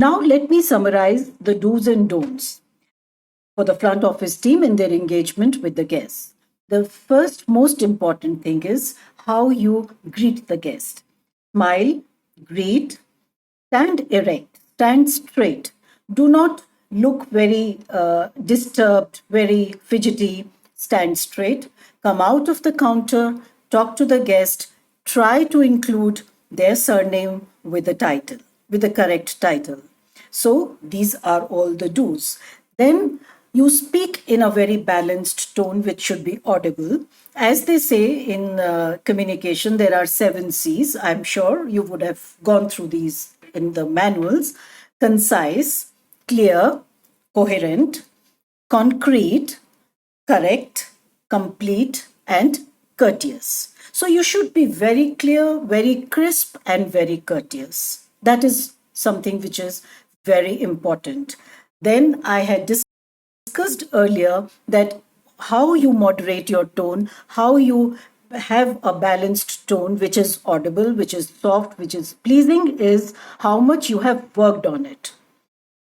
Now, let me summarize the do's and don'ts for the front office team in their engagement with the guests. The first most important thing is how you greet the guest. Smile, greet, stand erect, stand straight. Do not look very disturbed, very fidgety. Stand straight. Come out of the counter, talk to the guest, try to include their surname with the title, with the correct title. So these are all the do's. Then you speak in a very balanced tone, which should be audible. As they say in communication, there are 7 C's. I'm sure you would have gone through these in the manuals: concise, clear, coherent, concrete, correct, complete, and courteous. So you should be very clear, very crisp, and very courteous. That is something which is very important. Then I had discussed earlier that how you moderate your tone, how you have a balanced tone which is audible, which is soft, which is pleasing, is how much you have worked on it,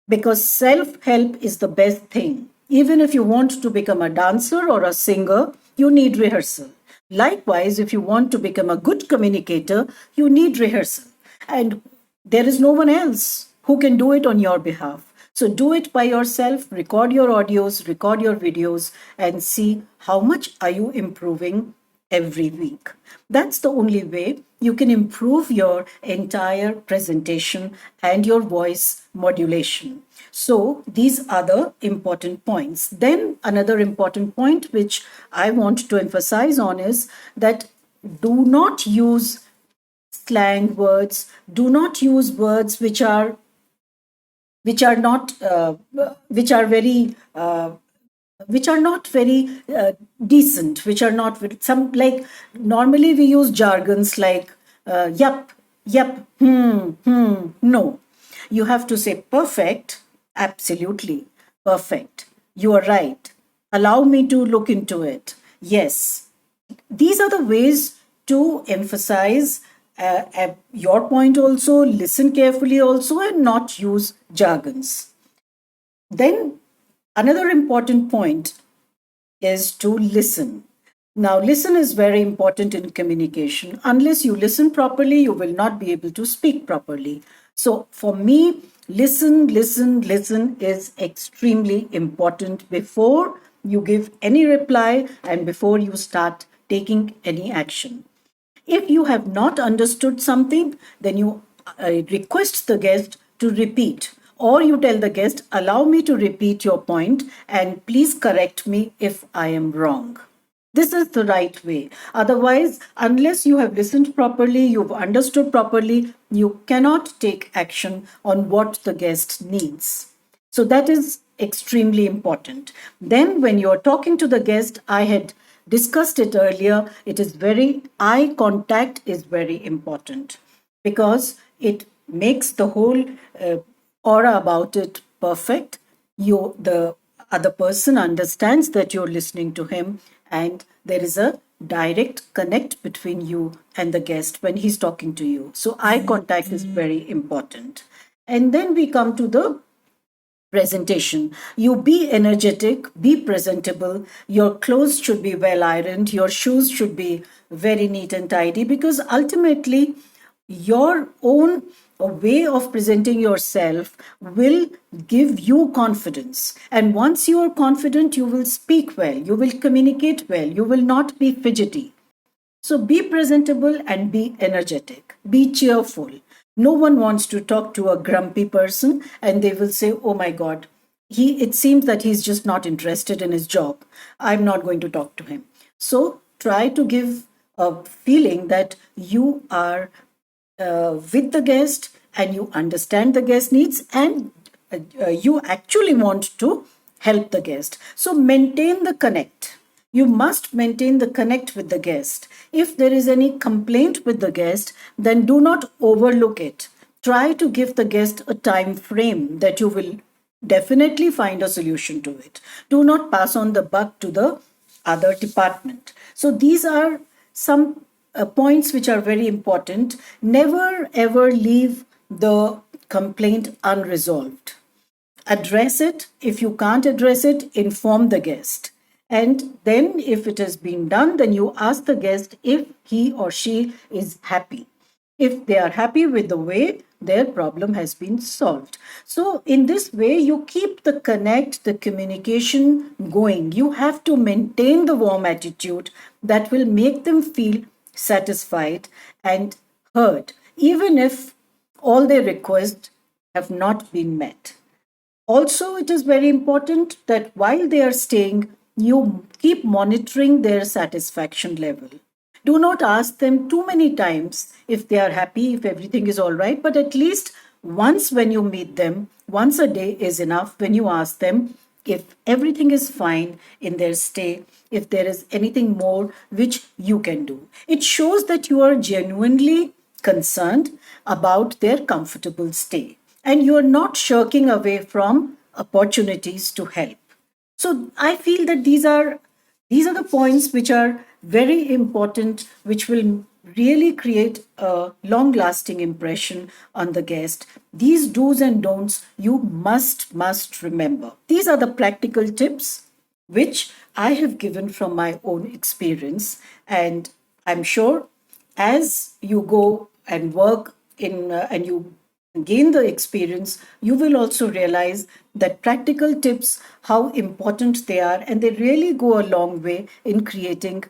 because self help is the best thing. Even if you want to become a dancer or a singer, you need rehearsal. Likewise, if you want to become a good communicator, you need rehearsal. And there is no one else who can do it on your behalf. So do it by yourself, record your audios, record your videos, and see how much are you improving every week. That's the only way you can improve your entire presentation and your voice modulation. So these are the important points. Then another important point which I want to emphasize on is that do not use slang words, do not use words which are not which are very which are not very decent, which are not some, like normally we use jargons like yup, yup, no. You have to say perfect, absolutely, perfect. You are right. Allow me to look into it. Yes. These are the ways to emphasize your point also, listen carefully also, and not use jargons. Then another important point is to listen. Now, listen is very important in communication. Unless you listen properly, you will not be able to speak properly. So, for me, listen, listen, listen is extremely important before you give any reply and before you start taking any action. If you have not understood something, then you request the guest to repeat, or you tell the guest, allow me to repeat your point and please correct me if I am wrong. This is the right way. Otherwise, unless you have listened properly, you've understood properly, you cannot take action on what the guest needs. So that is extremely important. Then, when you're talking to the guest, I had discussed it earlier, it is very, eye contact is very important because it makes the whole aura about it perfect. The other person understands that you're listening to him, and there is a direct connect between you and the guest when he's talking to you. So eye contact is very important. And then we come to the presentation. You be energetic, be presentable. Your clothes should be well ironed. Your shoes should be very neat and tidy, because ultimately, your own way of presenting yourself will give you confidence. And once you are confident, you will speak well, you will communicate well, you will not be fidgety. So be presentable and be energetic. Be cheerful. No one wants to talk to a grumpy person and they will say, "Oh my God, it seems that he's just not interested in his job. I'm not going to talk to him." So try to give a feeling that you are with the guest and you understand the guest needs, and you actually want to help the guest. So maintain the connect. You must maintain the connect with the guest. If there is any complaint with the guest, then do not overlook it. Try to give the guest a time frame that you will definitely find a solution to it. Do not pass on the buck to the other department. So these are some points which are very important. Never ever leave the complaint unresolved. Address it. If you can't address it, inform the guest. And then, if it has been done, then you ask the guest if he or she is happy. If they are happy with the way their problem has been solved. So, in this way, you keep the connect, the communication going. You have to maintain the warm attitude that will make them feel satisfied and heard, even if all their requests have not been met. Also, it is very important that while they are staying, you keep monitoring their satisfaction level. Do not ask them too many times if they are happy, if everything is all right, but at least once when you meet them, once a day is enough when you ask them if everything is fine in their stay, if there is anything more which you can do. It shows that you are genuinely concerned about their comfortable stay and you are not shirking away from opportunities to help. So I feel that these are the points which are very important, which will really create a long lasting impression on the guest. These do's and don'ts you must remember. These are the practical tips which I have given from my own experience, and I'm sure as you go and work in and you gain the experience, you will also realize that practical tips, how important they are, and they really go a long way in creating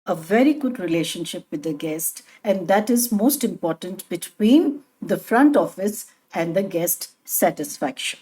a very good relationship with the guest. And that is most important between the front office and the guest satisfaction.